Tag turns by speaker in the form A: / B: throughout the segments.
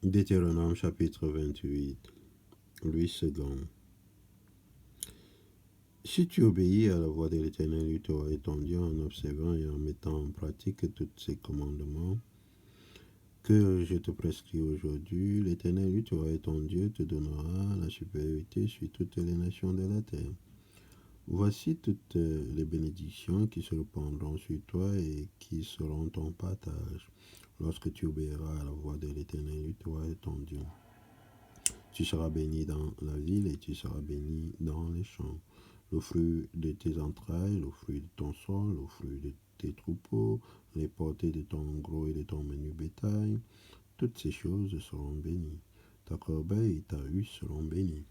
A: Deutéronome chapitre 28, Louis II. Si tu obéis à la voix de l'Éternel, tu auras ton Dieu en observant et en mettant en pratique tous ces commandements que je te prescris aujourd'hui, l'Éternel, tu auras ton Dieu, te donnera la supériorité sur toutes les nations de la terre. Voici toutes les bénédictions qui se répandront sur toi et qui seront ton partage lorsque tu obéiras à la voix de l'Éternel, toi et ton Dieu. Tu seras béni dans la ville et tu seras béni dans les champs. Le fruit de tes entrailles, le fruit de ton sol, le fruit de tes troupeaux, les portées de ton gros et de ton menu bétail, toutes ces choses seront bénies. Ta corbeille et ta hutte seront bénies.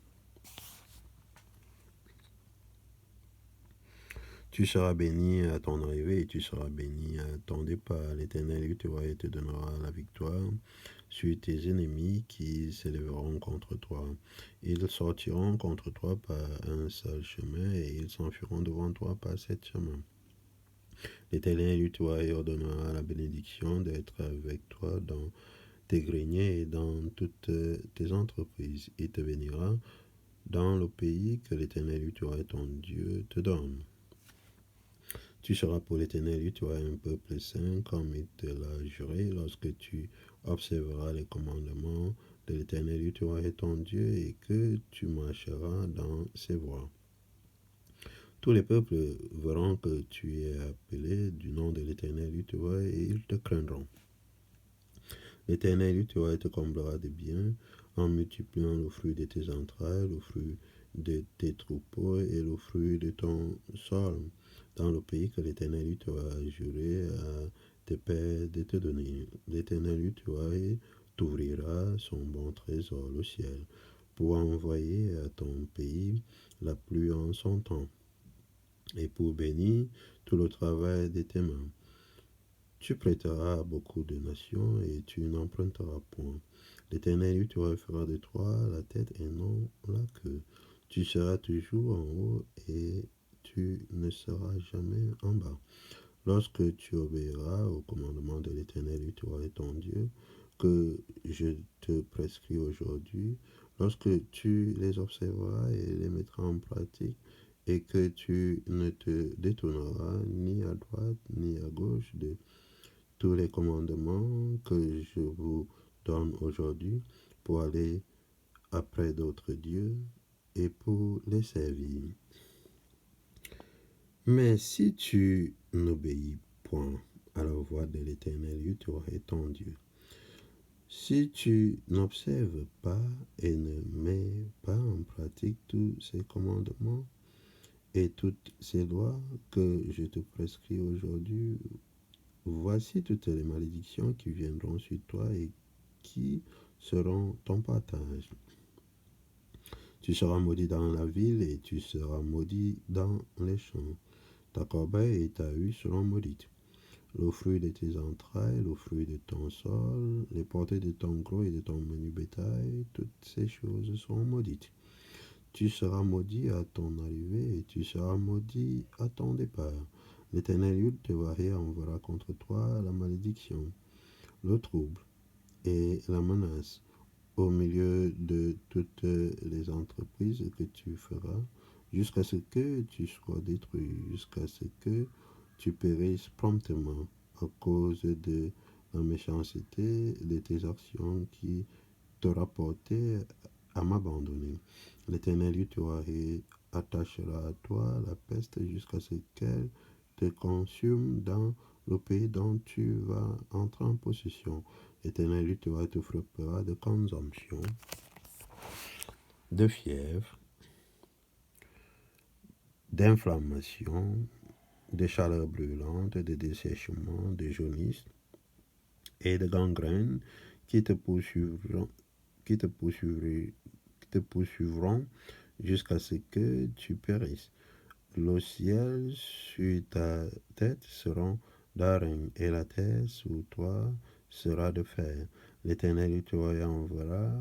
A: Tu seras béni à ton arrivée et tu seras béni à ton départ. L'Éternel te donnera la victoire sur tes ennemis qui s'élèveront contre toi. Ils sortiront contre toi par un seul chemin et ils s'enfuiront devant toi par sept chemins. L'Éternel ordonnera la bénédiction d'être avec toi dans tes greniers et dans toutes tes entreprises. Il te bénira dans le pays que l'Éternel, ton Dieu, te donne. Tu seras pour l'Éternel, un peuple saint, comme il te l'a juré, lorsque tu observeras les commandements de l'Éternel, ton Dieu, et que tu marcheras dans ses voies. Tous les peuples verront que tu es appelé du nom de l'Éternel, et ils te craindront. L'Éternel, te comblera de bien, en multipliant le fruit de tes entrailles, le fruit de tes troupeaux et le fruit de ton sol, dans le pays que l'Éternel a juré à tes pères de te donner. L'Éternel t'ouvrira son bon trésor, le ciel, pour envoyer à ton pays la pluie en son temps, et pour bénir tout le travail de tes mains. Tu prêteras à beaucoup de nations et tu n'emprunteras point. L'Éternel fera de toi la tête et non la queue. Tu seras toujours en haut et tu ne seras jamais en bas. Lorsque tu obéiras au commandement de l'Éternel, ton Dieu, que je te prescris aujourd'hui, lorsque tu les observeras et les mettras en pratique, et que tu ne te détourneras ni à droite ni à gauche de tous les commandements que je vous donne aujourd'hui pour aller après d'autres dieux et pour les servir. Mais si tu n'obéis point à la voix de l'Éternel, ton Dieu, si tu n'observes pas et ne mets pas en pratique tous ces commandements et toutes ces lois que je te prescris aujourd'hui, voici toutes les malédictions qui viendront sur toi et qui seront ton partage. Tu seras maudit dans la ville et tu seras maudit dans les champs. Ta corbeille et ta hutte seront maudites. Le fruit de tes entrailles, le fruit de ton sol, les portées de ton gros et de ton menu bétail, toutes ces choses seront maudites. Tu seras maudit à ton arrivée et tu seras maudit à ton départ. L'Éternel te enverra contre toi la malédiction, le trouble et la menace au milieu de toutes les entreprises que tu feras, jusqu'à ce que tu sois détruit, jusqu'à ce que tu périsses promptement à cause de la méchanceté de tes actions qui te rapportaient à m'abandonner. L'Éternel attachera à toi la peste jusqu'à ce qu'elle te consume dans le pays dont tu vas entrer en possession. L'Éternel te frappera de consomption, de fièvre, d'inflammation, de chaleur brûlante, de dessèchement, de jaunisse et de gangrène qui te poursuivront, qui te poursuivront jusqu'à ce que tu périsses. Le ciel sur ta tête sera d'araignée et la terre sous toi sera de fer. L'Éternel te enverra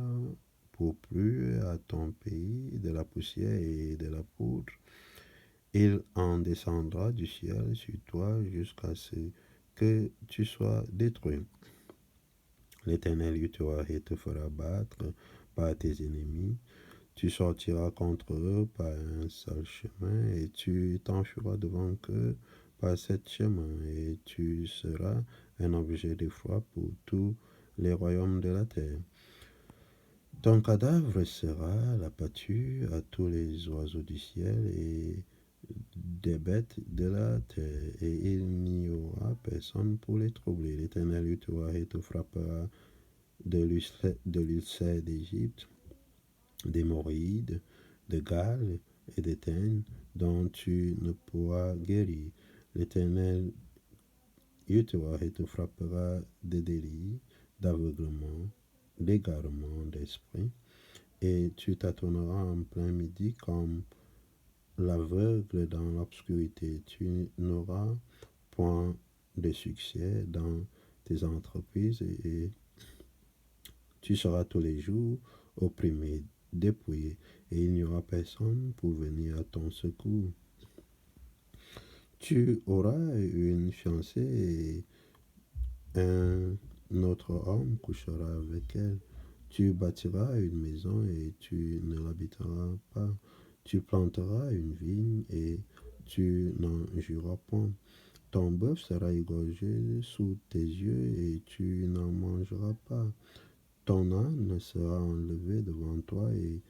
A: pour pluie à ton pays de la poussière et de la poudre. Il en descendra du ciel sur toi jusqu'à ce que tu sois détruit. L'Éternel te fera battre par tes ennemis. Tu sortiras contre eux par un seul chemin et tu t'enfuiras devant eux par sept chemins et tu seras un objet d'effroi pour tous les royaumes de la terre. Ton cadavre sera la pâture à tous les oiseaux du ciel et des bêtes de la terre, et il n'y aura personne pour les troubler. L'Éternel te frappera de l'ulcère d'Égypte, d'hémorroïdes, de Galles et d'éteigne dont tu ne pourras guérir. L'Éternel te frappera de délits, d'aveuglement, d'égarement d'esprit, et tu tâtonneras en plein midi comme l'aveugle dans l'obscurité. Tu n'auras point de succès dans tes entreprises et tu seras tous les jours opprimé, dépouillé, et il n'y aura personne pour venir à ton secours. Tu auras une fiancée et un autre homme couchera avec elle. Tu bâtiras une maison et tu ne l'habiteras pas. Tu planteras une vigne et tu n'en jouiras point. Ton bœuf sera égorgé sous tes yeux et tu n'en mangeras pas. Ton âne sera enlevé devant toi et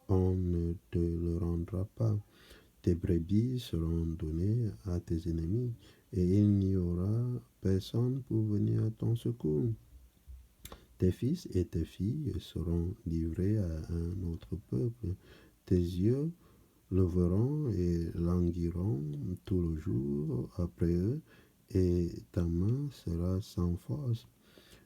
A: on ne te le rendra pas. Tes brebis seront données à tes ennemis et il n'y aura personne pour venir à ton secours. Tes fils et tes filles seront livrés à un autre peuple. Tes yeux le verront et languiront tout le jour après eux, et ta main sera sans force.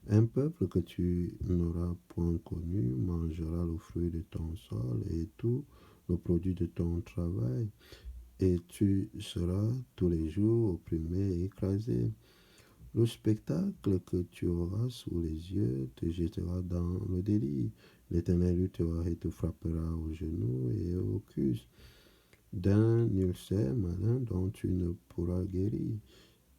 A: Un peuple que tu n'auras point connu mangera le fruit de ton sol et tout le produit de ton travail, et tu seras tous les jours opprimé et écrasé. Le spectacle que tu auras sous les yeux te jettera dans le délit. L'Éternel te frappera au genou et au cuisse d'un ulcère malin dont tu ne pourras guérir.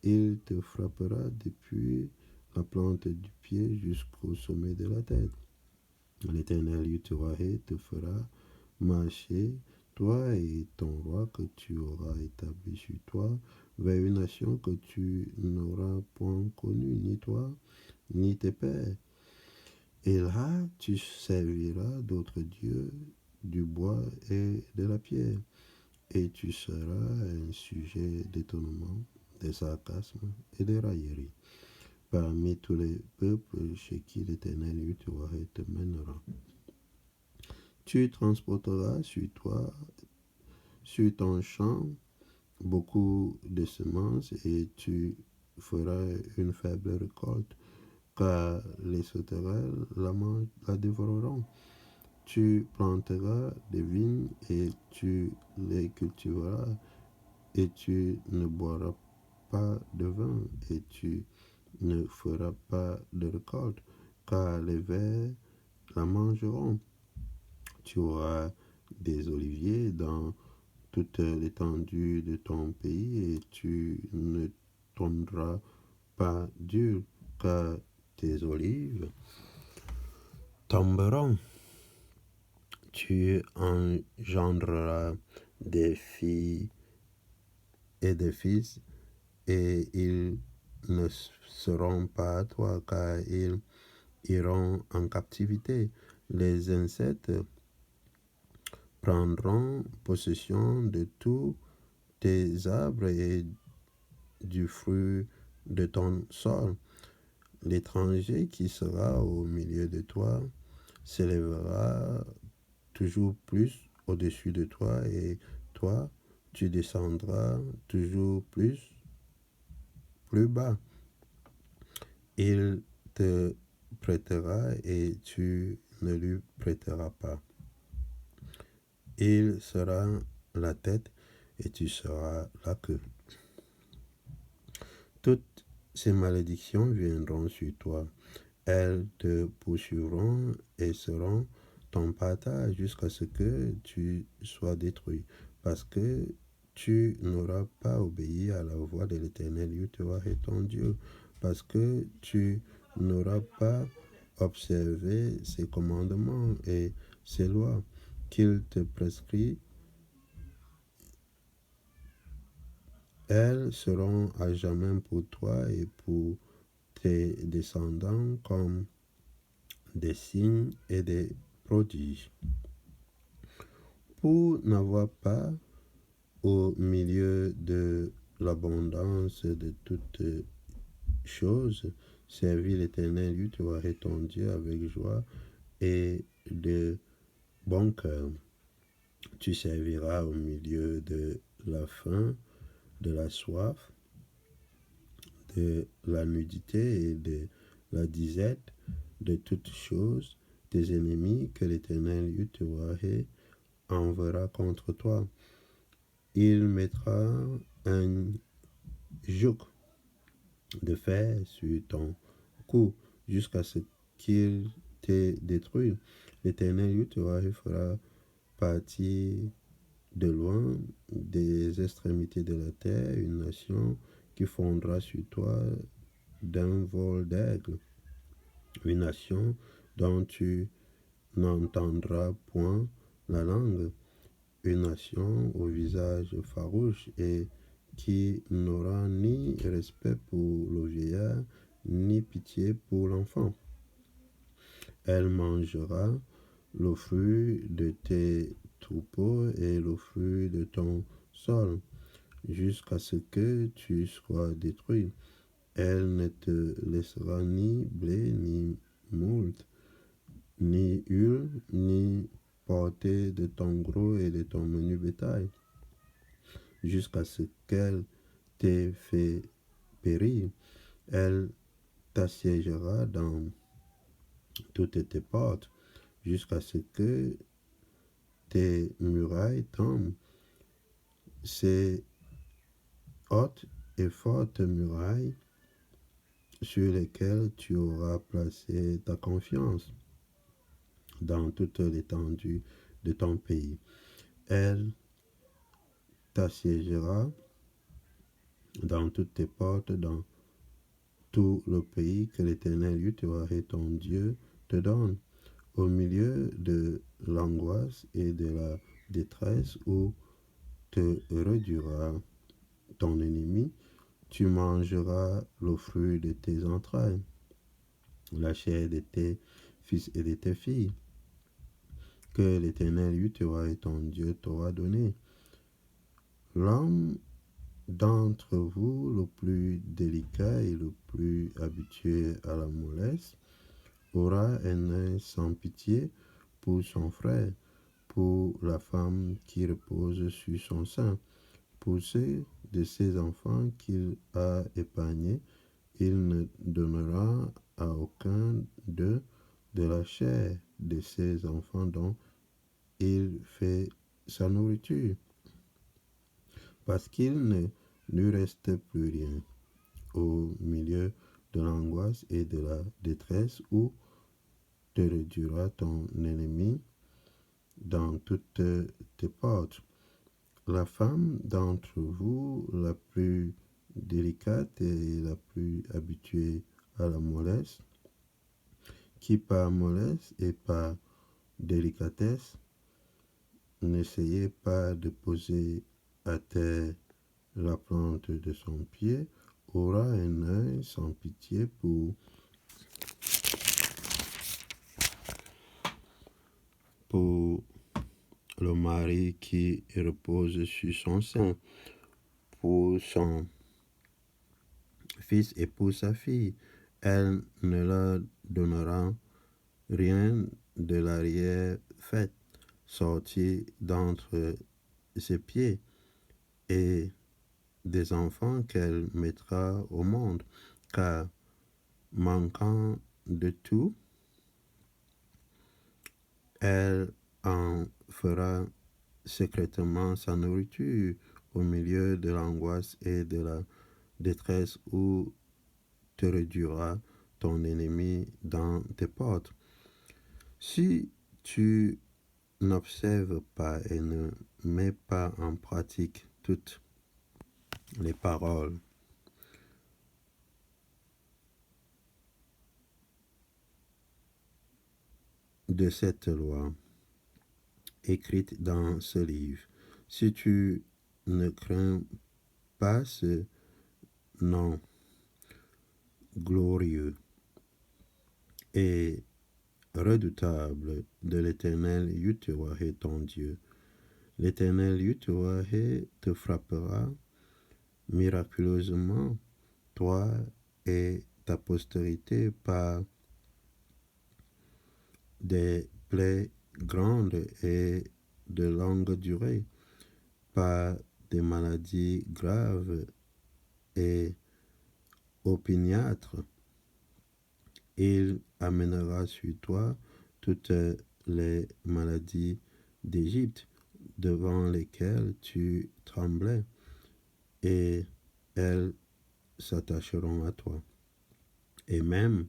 A: Il te frappera depuis la plante du pied jusqu'au sommet de la tête. L'Éternel te fera marcher, toi et ton roi que tu auras établi sur toi, vers une nation que tu n'auras point connue, ni toi, ni tes pères. Et là, tu serviras d'autres dieux, du bois et de la pierre, et tu seras un sujet d'étonnement, de sarcasme et de raillerie parmi tous les peuples chez qui l'Éternel te mènera. Tu transporteras sur toi, sur ton champ, beaucoup de semences et tu feras une faible récolte, car les sauterelles la dévoreront. Tu planteras des vignes et tu les cultiveras et tu ne boiras pas de vin et tu ne feras pas de récolte, car les vers la mangeront. Tu auras des oliviers dans toute l'étendue de ton pays et tu ne tomberas pas dur, car tes olives tomberont. Tu engendreras des filles et des fils, et ils ne seront pas à toi, car ils iront en captivité. Les insectes prendront possession de tous tes arbres et du fruit de ton sol. L'étranger qui sera au milieu de toi s'élèvera toujours plus au-dessus de toi, et toi, tu descendras toujours plus bas. Il te prêtera et tu ne lui prêteras pas. Il sera la tête et tu seras la queue. Toutes ces malédictions viendront sur toi. Elles te poursuivront et seront ton partage jusqu'à ce que tu sois détruit, parce que tu n'auras pas obéi à la voix de l'Éternel, ton Dieu, parce que tu n'auras pas observer ses commandements et ses lois qu'il te prescrit, elles seront à jamais pour toi et pour tes descendants comme des signes et des prodiges. Pour n'avoir pas, au milieu de l'abondance de toutes choses, servi l'Éternel, Dieu, tu auras ton Dieu avec joie et de bon cœur. Tu serviras au milieu de la faim, de la soif, de la nudité et de la disette, de toutes choses, tes ennemis que l'Éternel Dieu te enverra contre toi. Il mettra un joug de fer sur ton cou jusqu'à ce qu'il t'ait détruit. L'Éternel Dieu te fera partir de loin des extrémités de la terre une nation qui fondra sur toi d'un vol d'aigle, une nation dont tu n'entendras point la langue, une nation au visage farouche et qui n'aura ni respect pour le vieillard, ni pitié pour l'enfant. Elle mangera le fruit de tes troupeaux et le fruit de ton sol, jusqu'à ce que tu sois détruit. Elle ne te laissera ni blé, ni moult, ni huile, ni portée de ton gros et de ton menu bétail, jusqu'à ce qu'elle t'ait fait périr. Elle t'assiégera dans toutes tes portes, jusqu'à ce que tes murailles tombent. Ces hautes et fortes murailles sur lesquelles tu auras placé ta confiance dans toute l'étendue de ton pays. Elle t'assiégera dans toutes tes portes, dans tout le pays que l'Éternel Dieu, ton Dieu, te donne, au milieu de l'angoisse et de la détresse où te réduira ton ennemi. Tu mangeras le fruit de tes entrailles, la chair de tes fils et de tes filles, que l'Éternel Dieu, ton Dieu, t'aura donné. L'homme d'entre vous le plus délicat et le plus habitué à la mollesse aura un œil sans pitié pour son frère, pour la femme qui repose sur son sein, pour ceux de ses enfants qu'il a épargnés. Il ne donnera à aucun d'eux de la chair de ses enfants dont il fait sa nourriture, parce qu'il ne lui reste plus rien au milieu de l'angoisse et de la détresse où te réduira ton ennemi dans toutes tes portes. La femme d'entre vous, la plus délicate et la plus habituée à la mollesse, qui par mollesse et par délicatesse, n'essayez pas de poser à terre la plante de son pied, aura un œil sans pitié pour le mari qui repose sur son sein, pour son fils et pour sa fille. Elle ne leur donnera rien de l'arrière-fait sorti d'entre ses pieds et des enfants qu'elle mettra au monde, car manquant de tout, elle en fera secrètement sa nourriture au milieu de l'angoisse et de la détresse où te réduira ton ennemi dans tes portes. Si tu n'observes pas et ne mets pas en pratique toutes les paroles de cette loi écrite dans ce livre. Si tu ne crains pas ce nom glorieux et redoutable de l'Éternel Yahweh ton Dieu, l'Éternel Yahweh te frappera miraculeusement, toi et ta postérité, par des plaies grandes et de longue durée, par des maladies graves et opiniâtres. Il amènera sur toi toutes les maladies d'Égypte devant lesquelles tu tremblais, et elles s'attacheront à toi. Et même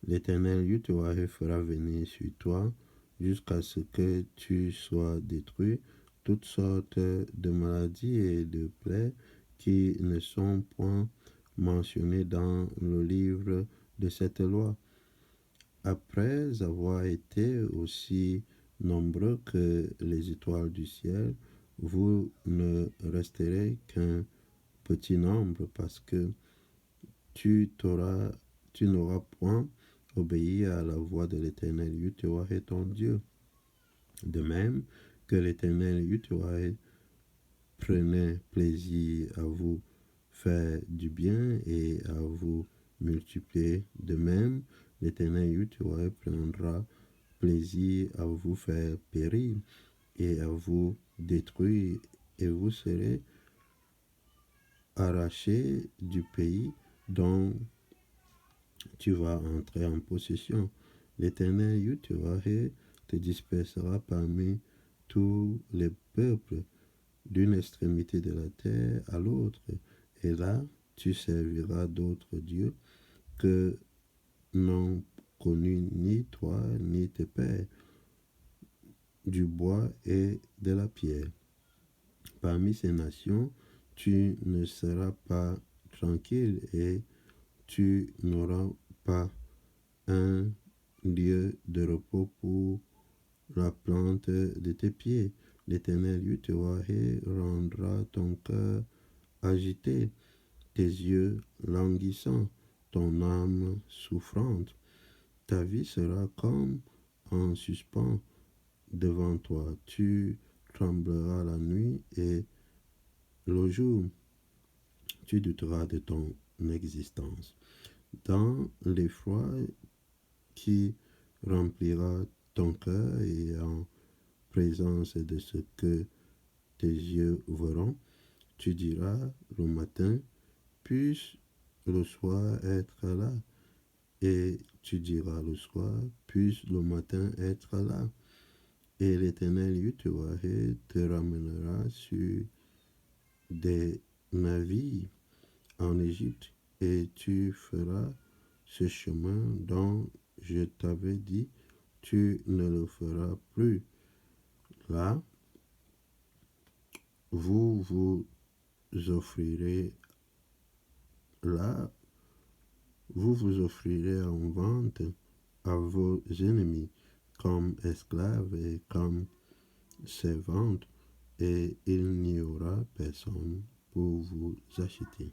A: l'Éternel Yahweh fera venir sur toi jusqu'à ce que tu sois détruit toutes sortes de maladies et de plaies qui ne sont point mentionnées dans le livre de cette loi. Après avoir été aussi nombreux que les étoiles du ciel, vous ne resterez qu'un petit nombre, parce que tu n'auras point obéi à la voix de l'Éternel Yahweh ton Dieu. De même que l'Éternel Yahweh prenait plaisir à vous faire du bien et à vous multiplier, de même l'Éternel Yahweh prendra plaisir à vous faire périr et à vous détruire, et vous serez arrachés du pays dont tu vas entrer en possession. L'Éternel Yahweh te dispersera parmi tous les peuples d'une extrémité de la terre à l'autre, et là tu serviras d'autres dieux que n'ont connu ni toi ni tes pères, du bois et de la pierre. Parmi ces nations, tu ne seras pas tranquille, et tu n'auras pas un lieu de repos pour la plante de tes pieds. L'Éternel Yahweh rendra ton cœur agité, tes yeux languissants, ton âme souffrante. Ta vie sera comme en suspens devant toi. Tu trembleras la nuit, et le jour, tu douteras de ton existence. Dans l'effroi qui remplira ton cœur, et en présence de ce que tes yeux verront, tu diras le matin, puisse le soir être là, et tu diras le soir, puisse le matin être là. Et l'Éternel Yahweh te ramènera sur des navires en Égypte, et tu feras ce chemin dont je t'avais dit, tu ne le feras plus. Là, vous vous offrirez là, vous vous offrirez en vente à vos ennemis comme esclaves et comme servantes, et il n'y aura personne pour vous acheter.